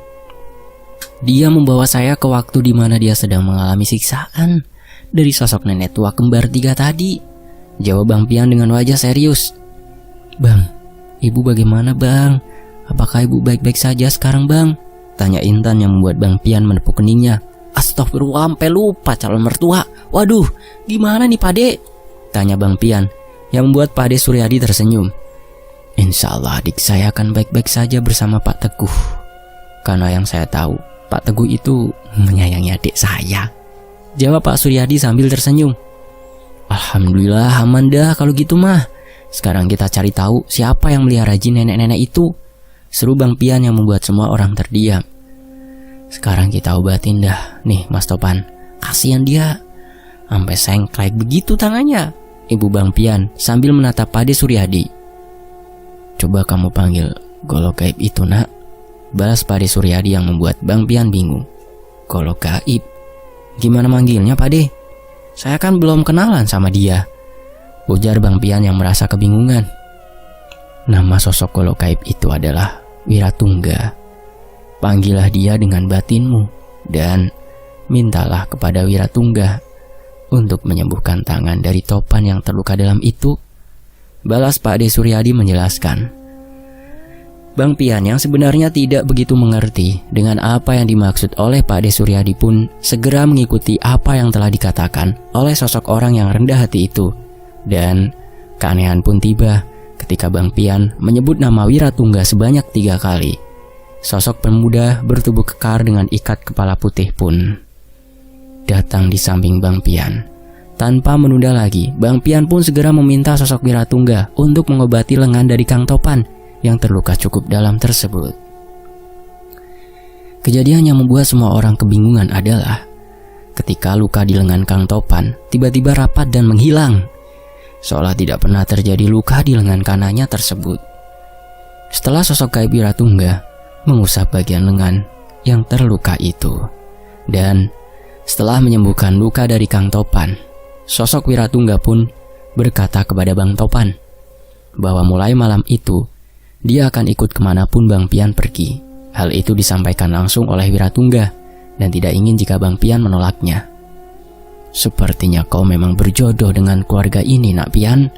Dia membawa saya ke waktu di mana dia sedang mengalami siksaan dari sosok nenek tua kembar 3 tadi, jawab Bang Pian dengan wajah serius. Bang, ibu bagaimana bang? Apakah ibu baik-baik saja sekarang bang? Tanya Intan yang membuat Bang Pian menepuk keningnya. Astagfirullah, sampai lupa calon mertua. Waduh, gimana nih Pak De? Tanya Bang Pian yang membuat Pak De Suryadi tersenyum. Insya Allah adik saya akan baik-baik saja bersama Pak Teguh. Karena yang saya tahu, Pak Teguh itu menyayangi adik saya, jawab Pak Suryadi sambil tersenyum. Alhamdulillah aman dah kalau gitu mah. Sekarang kita cari tahu siapa yang melihara jin nenek-nenek itu, seru Bang Pian yang membuat semua orang terdiam. Sekarang kita obatin dah. Nih Mas Topan, kasihan dia, sampai sengklek begitu tangannya, Ibu Bang Pian sambil menatap Pade Suryadi. Coba kamu panggil golok gaib itu nak, balas Pade Suryadi yang membuat Bang Pian bingung. Golok gaib? Gimana manggilnya Pade? Saya kan belum kenalan sama dia, ujar Bang Pian yang merasa kebingungan. Nama sosok golok gaib itu adalah Wiratungga. Panggillah dia dengan batinmu dan mintalah kepada Wiratungga untuk menyembuhkan tangan dari Topan yang terluka dalam itu, balas Pade Suryadi menjelaskan. Bang Pian yang sebenarnya tidak begitu mengerti dengan apa yang dimaksud oleh Pade Suryadi pun segera mengikuti apa yang telah dikatakan oleh sosok orang yang rendah hati itu. Dan keanehan pun tiba ketika Bang Pian menyebut nama Wiratungga sebanyak 3 kali. Sosok pemuda bertubuh kekar dengan ikat kepala putih pun datang di samping Bang Pian. Tanpa menunda lagi, Bang Pian pun segera meminta sosok Wiratungga untuk mengobati lengan dari Kang Topan yang terluka cukup dalam tersebut. Kejadian yang membuat semua orang kebingungan adalah ketika luka di lengan Kang Topan tiba-tiba rapat dan menghilang, seolah tidak pernah terjadi luka di lengan kanannya tersebut. Setelah sosok gaib Wiratungga mengusap bagian lengan yang terluka itu, dan setelah menyembuhkan luka dari Kang Topan, sosok Wiratungga pun berkata kepada Bang Topan bahwa mulai malam itu dia akan ikut kemanapun Bang Pian pergi. Hal itu disampaikan langsung oleh Wiratungga dan tidak ingin jika Bang Pian menolaknya. Sepertinya kau memang berjodoh dengan keluarga ini nak Pian,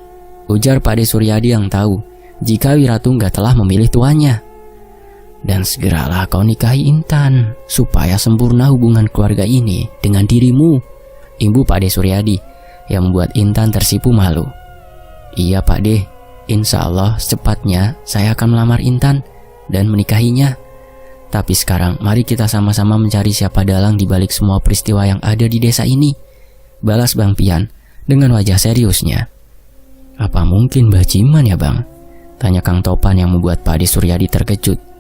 ujar Pade Suryadi yang tahu jika Wiratungga telah memilih tuannya. Dan segeralah kau nikahi Intan supaya sempurna hubungan keluarga ini dengan dirimu, Ibu Pade Suryadi yang membuat Intan tersipu malu. Iya Pak De, insya Allah secepatnya saya akan melamar Intan dan menikahinya. Tapi sekarang mari kita sama-sama mencari siapa dalang di balik semua peristiwa yang ada di desa ini, balas Bang Pian dengan wajah seriusnya. Apa mungkin Mbah Jiman ya Bang? Tanya Kang Topan yang membuat Pade Suryadi terkejut.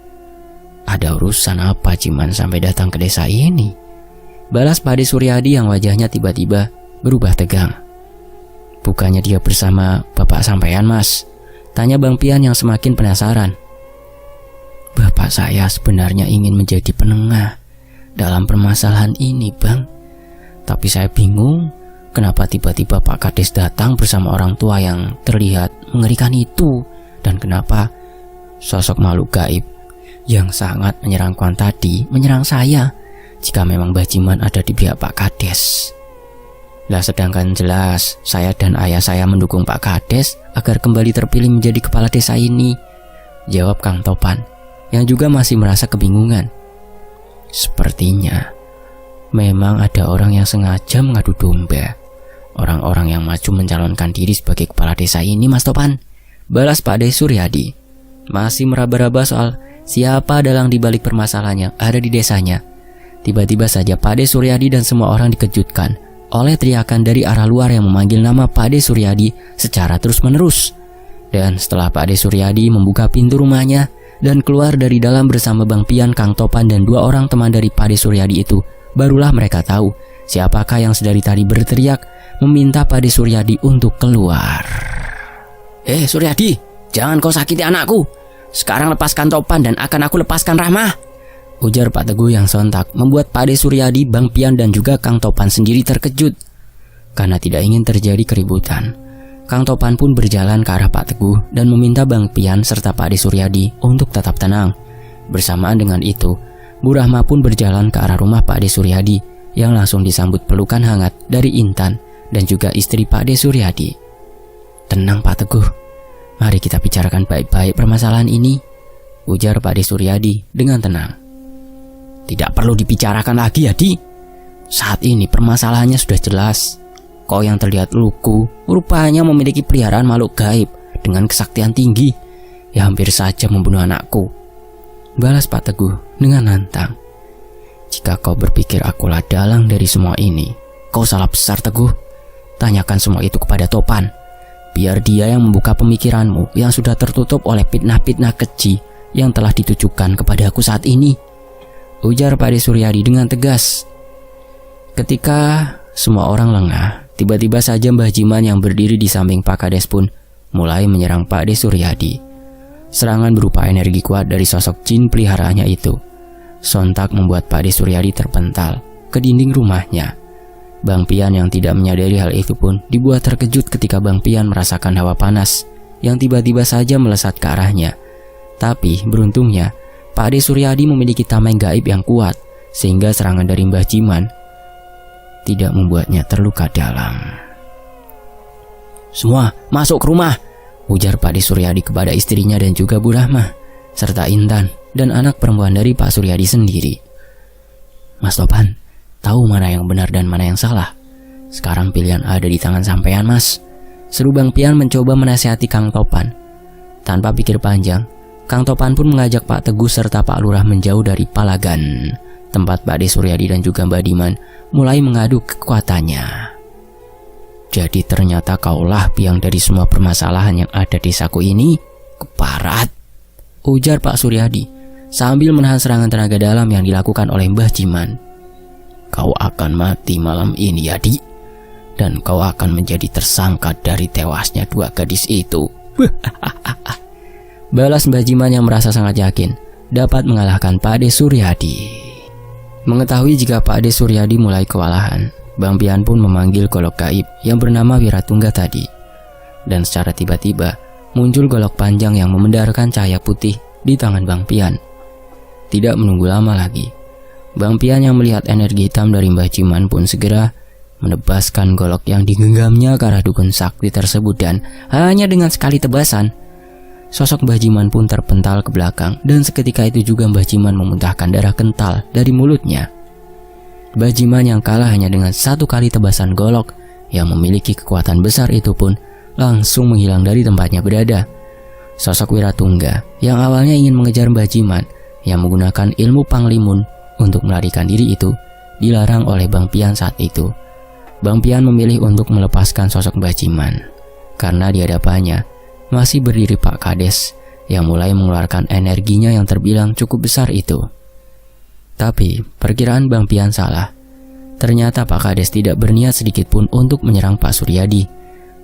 Ada urusan apa Jiman sampai datang ke desa ini? Balas Pade Suryadi yang wajahnya tiba-tiba berubah tegang. Bukannya dia bersama bapak sampean Mas? Tanya Bang Pian yang semakin penasaran. Bapak saya sebenarnya ingin menjadi penengah dalam permasalahan ini Bang. Tapi saya bingung kenapa tiba-tiba Pak Kades datang bersama orang tua yang terlihat mengerikan itu. Dan kenapa sosok makhluk gaib yang sangat menyeramkan tadi menyerang saya jika memang Mbah Jiman ada di pihak Pak Kades. Lah sedangkan jelas saya dan ayah saya mendukung Pak Kades agar kembali terpilih menjadi kepala desa ini, jawab Kang Topan yang juga masih merasa kebingungan. Sepertinya memang ada orang yang sengaja mengadu domba orang-orang yang maju mencalonkan diri sebagai kepala desa ini Mas Topan, balas Pade Suryadi. Masih meraba-raba soal siapa dalang di balik permasalahan yang ada di desanya. Tiba-tiba saja Pade Suryadi dan semua orang dikejutkan oleh teriakan dari arah luar yang memanggil nama Pade Suryadi secara terus-menerus. Dan setelah Pade Suryadi membuka pintu rumahnya dan keluar dari dalam bersama Bang Pian, Kang Topan dan 2 orang teman dari Pade Suryadi itu, barulah mereka tahu siapakah yang sedari tadi berteriak meminta Pade Suryadi untuk keluar. Suryadi, jangan kau sakiti anakku. Sekarang lepaskan Topan dan akan aku lepaskan Rahmah, ujar Pak Teguh yang sontak membuat Pade Suryadi, Bang Pian dan juga Kang Topan sendiri terkejut. Karena tidak ingin terjadi keributan, Kang Topan pun berjalan ke arah Pak Teguh dan meminta Bang Pian serta Pade Suryadi untuk tetap tenang. Bersamaan dengan itu, Bu Rahmah pun berjalan ke arah rumah Pade Suryadi yang langsung disambut pelukan hangat dari Intan dan juga istri Pade Suryadi. Tenang Pak Teguh, mari kita bicarakan baik-baik permasalahan ini, ujar Pade Suryadi dengan tenang. Tidak perlu dibicarakan lagi Adi. Saat ini permasalahannya sudah jelas. Kau yang terlihat lugu rupanya memiliki peliharaan makhluk gaib dengan kesaktian tinggi. yang hampir saja membunuh anakku. Balas Pak Teguh dengan lantang. Jika kau berpikir akulah dalang dari semua ini, kau salah besar, Teguh. Tanyakan semua itu kepada Topan. Biar dia yang membuka pemikiranmu yang sudah tertutup oleh fitnah-fitnah keji yang telah ditujukan kepada aku saat ini, ujar Pak De Suryadi dengan tegas. Ketika semua orang lengah, tiba-tiba saja Mbah Jiman yang berdiri di samping Pak Kades pun mulai menyerang Pak De Suryadi. Serangan berupa energi kuat dari sosok jin peliharaannya itu sontak membuat Pak De Suryadi terpental ke dinding rumahnya. Bang Pian yang tidak menyadari hal itu pun dibuat terkejut ketika Bang Pian merasakan hawa panas yang tiba-tiba saja melesat ke arahnya. Tapi beruntungnya Pak De Suryadi memiliki tameng gaib yang kuat sehingga serangan dari Mbah Jiman tidak membuatnya terluka dalam. "Semua masuk ke rumah," ujar Pak De Suryadi kepada istrinya dan juga Bu Rahmah serta Intan dan anak perempuan dari Pak Suryadi sendiri. "Mas Topan, tahu mana yang benar dan mana yang salah. Sekarang pilihan ada di tangan sampean, Mas," seru Bang Pian mencoba menasihati Kang Topan. Tanpa pikir panjang, Kang Topan pun mengajak Pak Teguh serta Pak Lurah menjauh dari Palagan, tempat Pak De Suryadi dan juga Mbak Diman mulai mengadu kekuatannya. "Jadi ternyata kaulah biang dari semua permasalahan yang ada di desaku ini, keparat," ujar Pak Suryadi sambil menahan serangan tenaga dalam yang dilakukan oleh Mbah Jiman. "Kau akan mati malam ini, Yadi, dan kau akan menjadi tersangka dari tewasnya dua gadis itu," balas Mbah Jiman yang merasa sangat yakin dapat mengalahkan Pak De Suryadi. Mengetahui jika Pak De Suryadi mulai kewalahan, Bang Pian pun memanggil golok gaib yang bernama Wiratungga tadi. Dan secara tiba-tiba muncul golok panjang yang memendarkan cahaya putih di tangan Bang Pian. Tidak menunggu lama lagi, Bang Pian yang melihat energi hitam dari Mbah Jiman pun segera menebaskan golok yang digenggamnya ke arah dukun sakti tersebut, dan hanya dengan sekali tebasan, sosok Mbah Jiman pun terpental ke belakang, dan seketika itu juga Mbah Jiman memuntahkan darah kental dari mulutnya. Mbah Jiman yang kalah hanya dengan satu kali tebasan golok yang memiliki kekuatan besar itu pun langsung menghilang dari tempatnya berada. Sosok Wiratungga yang awalnya ingin mengejar Mbah Jiman yang menggunakan ilmu Panglimun untuk melarikan diri itu dilarang oleh Bang Pian saat itu. Bang Pian memilih untuk melepaskan sosok Mbah Jiman karena di hadapannya masih berdiri Pak Kades yang mulai mengeluarkan energinya yang terbilang cukup besar itu. Tapi perkiraan Bang Pian salah. Ternyata Pak Kades tidak berniat sedikit pun untuk menyerang Pak Suryadi.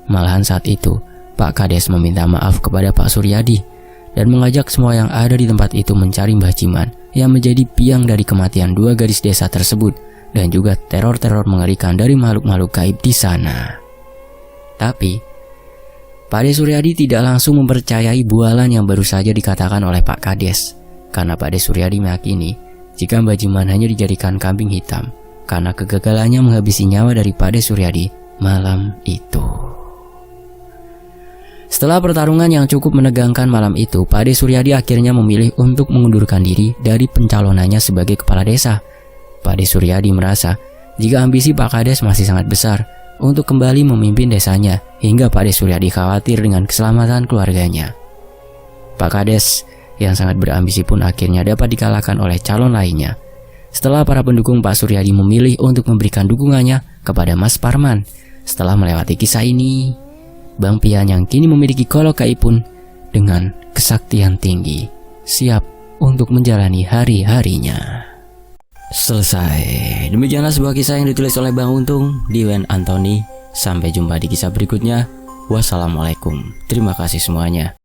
Malahan saat itu Pak Kades meminta maaf kepada Pak Suryadi dan mengajak semua yang ada di tempat itu mencari Mbah Jiman yang menjadi biang dari kematian dua gadis desa tersebut dan juga teror-teror mengerikan dari makhluk-makhluk gaib di sana. Tapi Pak De Suryadi tidak langsung mempercayai bualan yang baru saja dikatakan oleh Pak Kades, karena Pak De Suryadi meyakini jika Mbah Jiman hanya dijadikan kambing hitam karena kegagalannya menghabisi nyawa dari Pak De Suryadi malam itu. Setelah pertarungan yang cukup menegangkan malam itu, Pak De Suryadi akhirnya memilih untuk mengundurkan diri dari pencalonannya sebagai kepala desa. Pak De Suryadi merasa jika ambisi Pak Kades masih sangat besar untuk kembali memimpin desanya, hingga Pak De Suryadi khawatir dengan keselamatan keluarganya. Pak Kades yang sangat berambisi pun akhirnya dapat dikalahkan oleh calon lainnya. Setelah para pendukung Pak Suryadi memilih untuk memberikan dukungannya kepada Mas Parman. Setelah melewati kisah ini, Bang Pian yang kini memiliki golok gaib pun dengan kesaktian tinggi siap untuk menjalani hari-harinya. Selesai. Demikianlah sebuah kisah yang ditulis oleh Bang Untung, Diwen Anthony. Sampai jumpa di kisah berikutnya. Wassalamualaikum. Terima kasih semuanya.